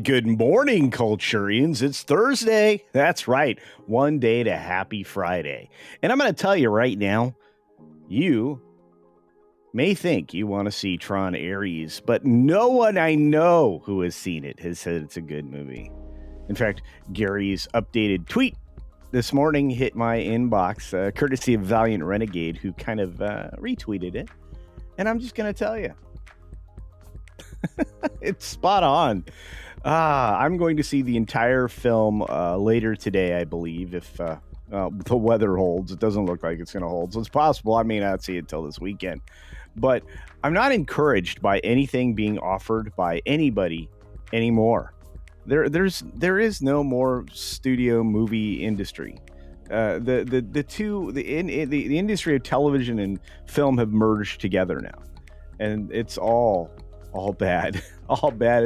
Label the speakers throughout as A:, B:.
A: Good morning, Culturians. It's Thursday. That's right. One day to happy Friday. And I'm going to tell you right now, you may think you want to see Tron Ares, but no one I know who has seen it has said it's a good movie. In fact, Gary's updated tweet this morning hit my inbox, courtesy of Valiant Renegade, who kind of retweeted it. And I'm just going to tell you, it's spot on. I'm going to see the entire film later today, I believe, if the weather holds. It doesn't look like it's going to hold, so it's possible I may not see it until this weekend. But I'm not encouraged by anything being offered by anybody anymore. There is no more studio movie industry. The industry of television and film have merged together now, and it's all bad, all bad.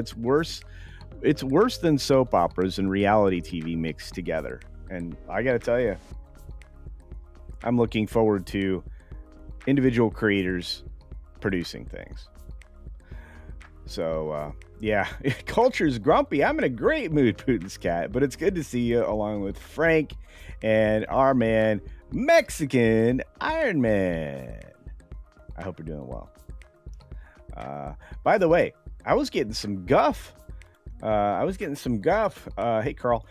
A: It's worse than soap operas and reality TV mixed together. And I got to tell you, I'm looking forward to individual creators producing things. So, yeah, culture's grumpy. I'm in a great mood, Putin's cat, but it's good to see you along with Frank and our man, Mexican Iron Man. I hope you're doing well. By the way, I was getting some guff. Hey, Carl.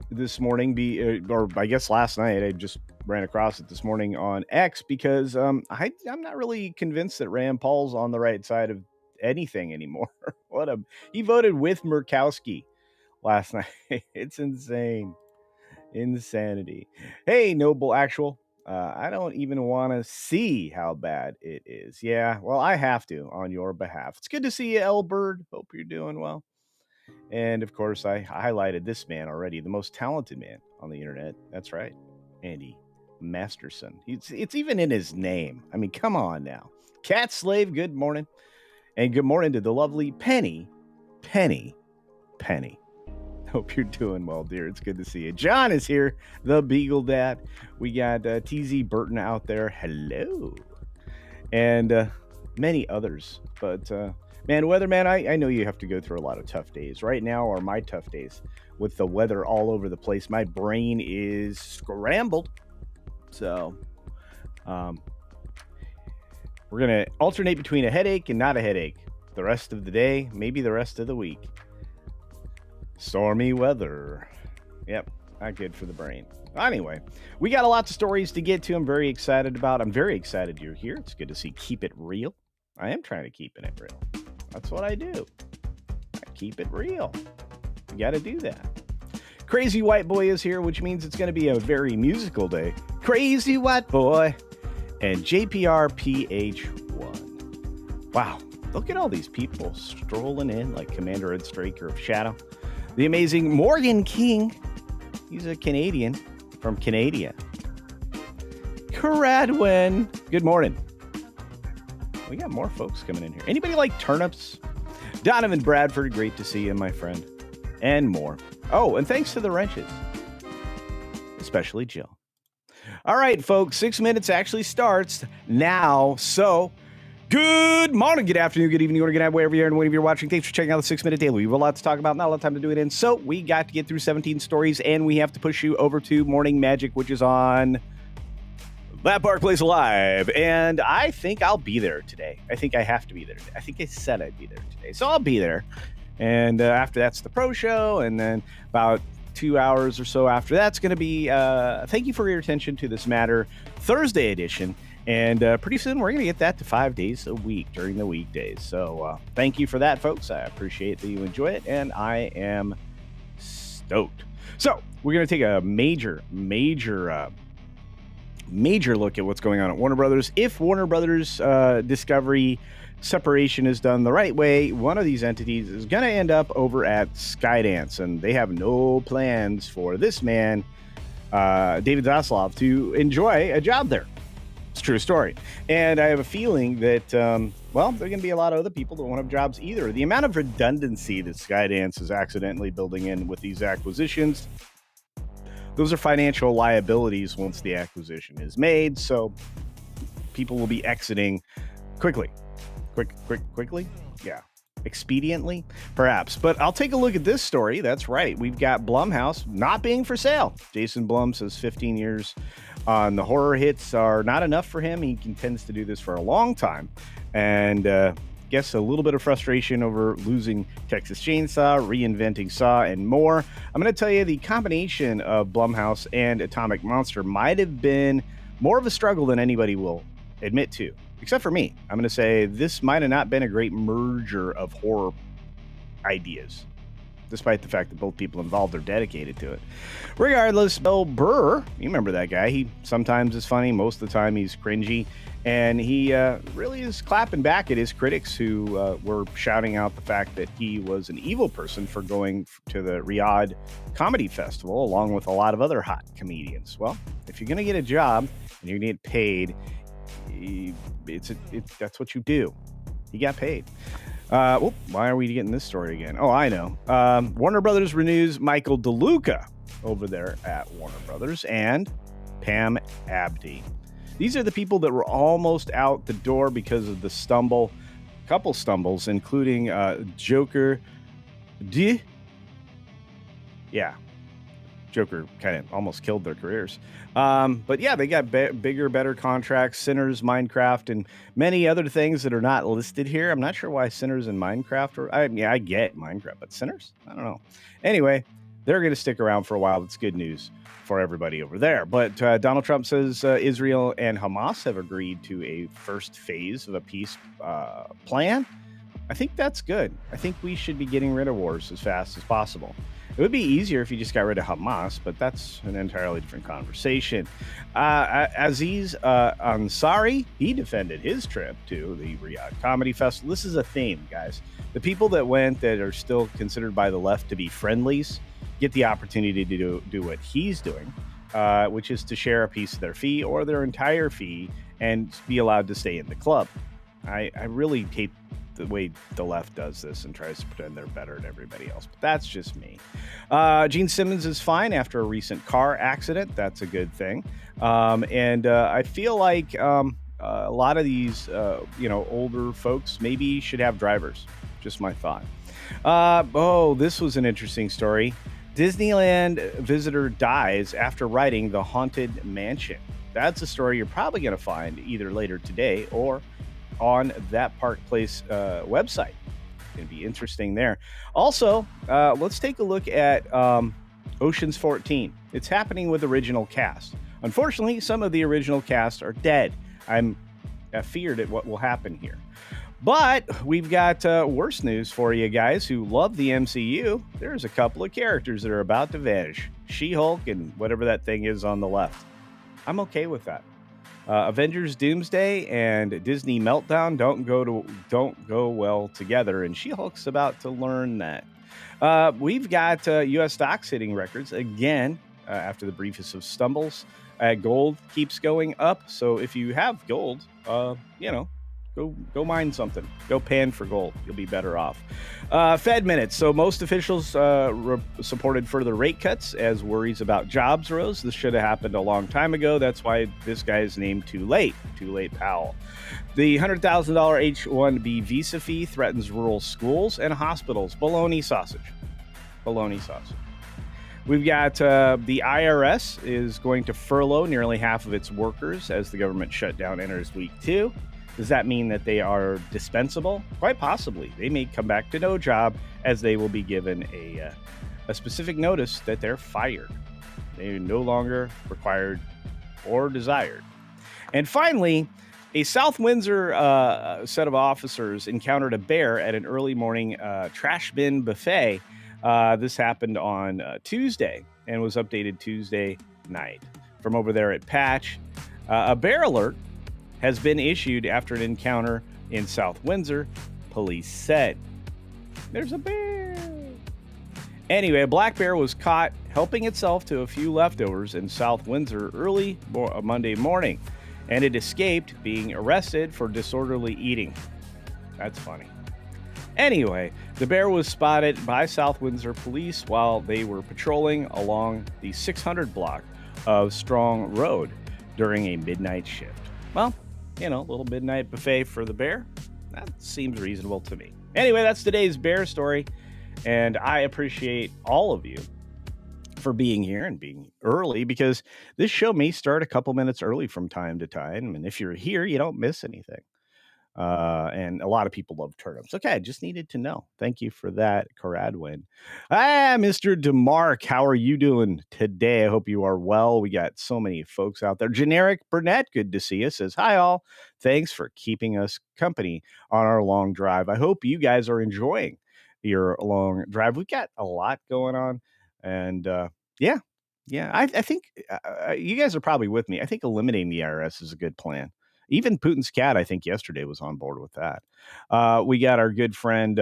A: This morning, or I guess last night, I just ran across it this morning on X because I'm not really convinced that Rand Paul's on the right side of anything anymore. He voted with Murkowski last night. It's insane. Insanity. Hey, Noble Actual. I don't even want to see how bad it is. Yeah, well, I have to on your behalf. It's good to see you, L Bird. Hope you're doing well. And of course, I highlighted this man already, the most talented man on the internet. That's right, Andy Masterson. It's even in his name. I mean, come on now. Cat Slave, good morning. And good morning to the lovely Penny. Hope you're doing well, dear. It's good to see you. John is here, the Beagle Dad. We got TZ Burton out there. Hello. And many others. But, man, Weatherman, I know you have to go through a lot of tough days. Right now are my tough days with the weather all over the place. My brain is scrambled. So, we're going to alternate between a headache and not a headache. The rest of the day, maybe the rest of the week. Stormy weather. Yep, not good for the brain. Anyway, we got a lot of stories to get to. I'm very excited you're here. It's good to see Keep It Real. I am trying to keep it real. That's what I do. I keep it real. You got to do that. Crazy White Boy is here, which means it's going to be a very musical day. Crazy White Boy and JPR PH1. Wow, look at all these people strolling in like Commander Ed Straker of Shadow. The amazing Morgan King. He's a Canadian from Canada. Caradwin. Good morning. We got more folks coming in here. Anybody like turnips? Donovan Bradford, great to see you, my friend. And more. Oh, and thanks to the wrenches. Especially Jill. All right, folks, 6 minutes actually starts now. So, good morning, good afternoon, good evening, or good night, wherever you are and whenever you're watching. Thanks for checking out the 6 Minute Daily. We have a lot to talk about, not a lot of time to do it in. So, we got to get through 17 stories, and we have to push you over to Morning Magic, which is on That Park Place Live, and I think I'll be there today. I think I have to be there today. I think I said I'd be there today, so I'll be there. And after that's the pro show, and then about 2 hours or so after that's going to be thank you for your attention to this matter Thursday edition. And pretty soon we're going to get that to 5 days a week during the weekdays. So thank you for that, folks. I appreciate that you enjoy it, and I am stoked. So we're going to take a major look at what's going on at Warner Brothers. If Warner Brothers Discovery separation is done the right way, one of these entities is going to end up over at Skydance, and they have no plans for this man, David Zaslav, to enjoy a job there. It's a true story. And I have a feeling that, there are going to be a lot of other people that won't have jobs either. The amount of redundancy that Skydance is accidentally building in with these acquisitions, those are financial liabilities once the acquisition is made. So people will be exiting quickly. Quickly? Yeah. expediently, perhaps. But I'll take a look at this story. That's right. We've got Blumhouse not being for sale. Jason Blum says 15 years on the horror hits are not enough for him. He intends to do this for a long time. And guess a little bit of frustration over losing Texas Chainsaw, reinventing Saw, and more. I'm going to tell you the combination of Blumhouse and Atomic Monster might have been more of a struggle than anybody will admit to. Except for me. I'm going to say this might have not been a great merger of horror ideas, despite the fact that both people involved are dedicated to it. Regardless, Bill Burr, you remember that guy. He sometimes is funny. Most of the time he's cringy. And he really is clapping back at his critics who were shouting out the fact that he was an evil person for going to the Riyadh Comedy Festival, along with a lot of other hot comedians. Well, if you're going to get a job and you're going to get paid, that's what you do. He got paid. Why are we getting this story again? Oh, I know. Warner Brothers renews Michael DeLuca over there at Warner Brothers and Pam Abdi. These are the people that were almost out the door because of the couple stumbles, including Joker. Joker kind of almost killed their careers. But yeah, they got bigger, better contracts, Sinners, Minecraft, and many other things that are not listed here. I'm not sure why Sinners and Minecraft I get Minecraft, but Sinners? I don't know. Anyway, they're going to stick around for a while. That's good news for everybody over there. But Donald Trump says Israel and Hamas have agreed to a first phase of a peace plan. I think that's good. I think we should be getting rid of wars as fast as possible. It would be easier if you just got rid of Hamas, but that's an entirely different conversation. Aziz Ansari, he defended his trip to the Riyadh Comedy Festival. This is a theme, guys. The people that went that are still considered by the left to be friendlies get the opportunity to do what he's doing, which is to share a piece of their fee or their entire fee and be allowed to stay in the club. I really hate the way the left does this and tries to pretend they're better than everybody else, but that's just me. Gene Simmons is fine after a recent car accident. That's a good thing. And I feel like a lot of these, older folks maybe should have drivers. Just my thought. This was an interesting story. Disneyland visitor dies after riding the Haunted Mansion. That's a story you're probably going to find either later today or on that Park Place website. It's going to be interesting there. Also, let's take a look at Ocean's 14. It's happening with original cast. Unfortunately, some of the original cast are dead. I'm feared at what will happen here. But we've got worse news for you guys who love the MCU. There's a couple of characters that are about to vanish. She-Hulk and whatever that thing is on the left. I'm okay with that. Avengers Doomsday and Disney Meltdown don't go well together, and She-Hulk's about to learn that. We've got U.S. stocks hitting records again after the briefest of stumbles. Gold keeps going up, so if you have gold, go mine something. Go pan for gold. You'll be better off. Fed minutes. So most officials supported further rate cuts as worries about jobs rose. This should have happened a long time ago. That's why this guy is named Too Late Powell. The $100,000 H-1B visa fee threatens rural schools and hospitals. Bologna sausage. We've got the IRS is going to furlough nearly half of its workers as the government shutdown enters week 2. Does that mean that they are dispensable? Quite possibly. They may come back to no job as they will be given a specific notice that they're fired. They are no longer required or desired. And finally, a South Windsor set of officers encountered a bear at an early morning trash bin buffet. This happened on Tuesday and was updated Tuesday night. From over there at Patch, a bear alert has been issued after an encounter in South Windsor, police said. There's a bear. Anyway, a black bear was caught helping itself to a few leftovers in South Windsor early Monday morning, and it escaped being arrested for disorderly eating. That's funny. Anyway, the bear was spotted by South Windsor police while they were patrolling along the 600 block of Strong Road during a midnight shift. Well, a little midnight buffet for the bear. That seems reasonable to me. Anyway, that's today's bear story. And I appreciate all of you for being here and being early, because this show may start a couple minutes early from time to time. And if you're here, you don't miss anything. And a lot of people love turnips. Okay, I just needed to know. Thank you for that, Caradwin. Mr. DeMark, how are you doing today? I hope you are well. We got so many folks out there. Generic Burnett, good to see you. Says, hi, all. Thanks for keeping us company on our long drive. I hope you guys are enjoying your long drive. We've got a lot going on. And yeah, I think you guys are probably with me. I think eliminating the IRS is a good plan. Even Putin's cat, I think, yesterday was on board with that. We got our good friend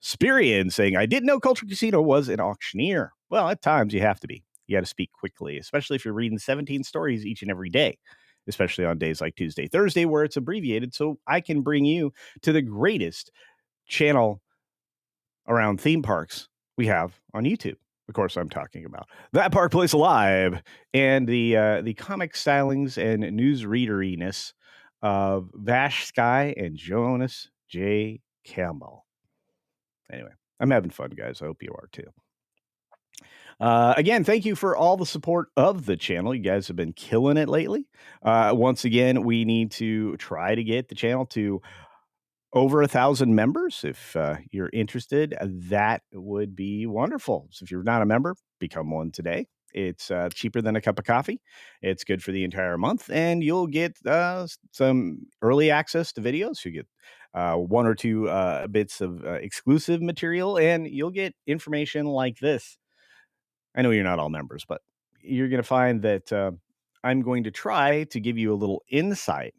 A: Spirian saying, I didn't know Culture Casino was an auctioneer. Well, at times you have to be. You got to speak quickly, especially if you're reading 17 stories each and every day, especially on days like Tuesday, Thursday, where it's abbreviated, so I can bring you to the greatest channel around theme parks we have on YouTube. Of course, I'm talking about That Park Place Live and the comic stylings and newsreaderiness of Vash Sky and Jonas J. Campbell. Anyway, I'm having fun, guys. I hope you are too. Again, thank you for all the support of the channel. You guys have been killing it lately. Once again, we need to try to get the channel to over 1,000 members. If you're interested, that would be wonderful. So if you're not a member, become one today. It's cheaper than a cup of coffee. It's good for the entire month, and you'll get some early access to videos. You get one or two bits of exclusive material, and you'll get information like this. I know you're not all members, but you're going to find that I'm going to try to give you a little insight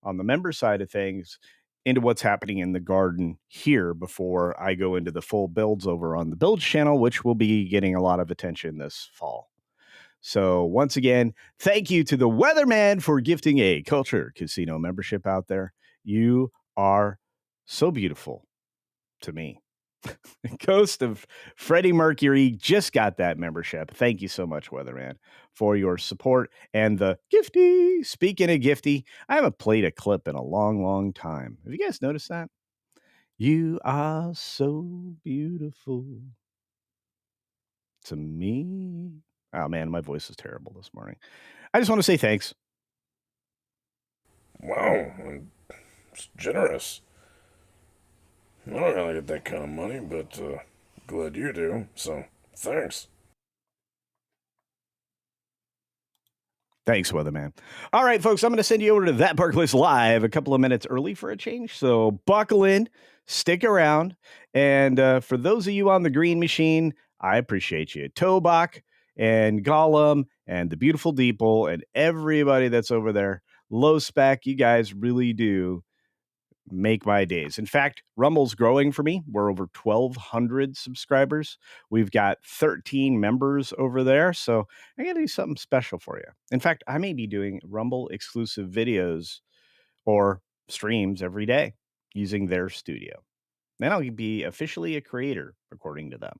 A: on the member side of things into what's happening in the garden here before I go into the full builds over on the Builds channel, which will be getting a lot of attention this fall. So once again, thank you to the Weatherman for gifting a Culture Casino membership out there. You are so beautiful to me. Ghost of Freddie Mercury just got that membership. Thank you so much, Weatherman, for your support and the gifty. Speaking of gifty, I haven't played a clip in a long, long time. Have you guys noticed that? You are so beautiful to me. Oh man, my voice is terrible this morning. I just want to say thanks.
B: Wow, it's generous. I don't really get that kind of money, but glad you do, so thanks.
A: Thanks, Weatherman. All right, folks, I'm going to send you over to That Park Place Live a couple of minutes early for a change. So buckle in, stick around. And for those of you on the green machine, I appreciate you. Tobak and Gollum and the beautiful Deeple and everybody that's over there. Low spec, you guys really do make my days. In fact, Rumble's growing for me. We're over 1,200 subscribers. We've got 13 members over there. So I got to do something special for you. In fact, I may be doing Rumble exclusive videos or streams every day using their studio. Then I'll be officially a creator, according to them.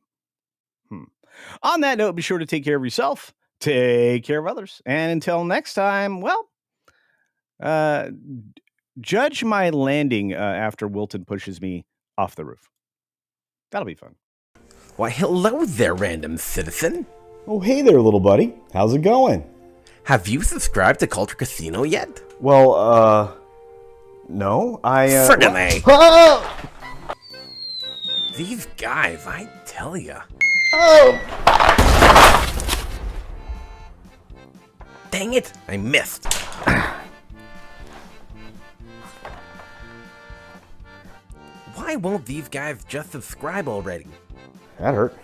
A: On that note, be sure to take care of yourself, take care of others. And until next time, well, judge my landing after Wilton pushes me off the roof. That'll be fun.
C: Why, hello there, random citizen.
D: Oh, hey there, little buddy. How's it going?
C: Have you subscribed to Culture Casino yet?
D: Well, no, I,
C: Friggin'
D: Oh!
C: These guys, I tell ya.
D: Oh!
C: Dang it, I missed. Why won't these guys just subscribe already?
D: That hurt.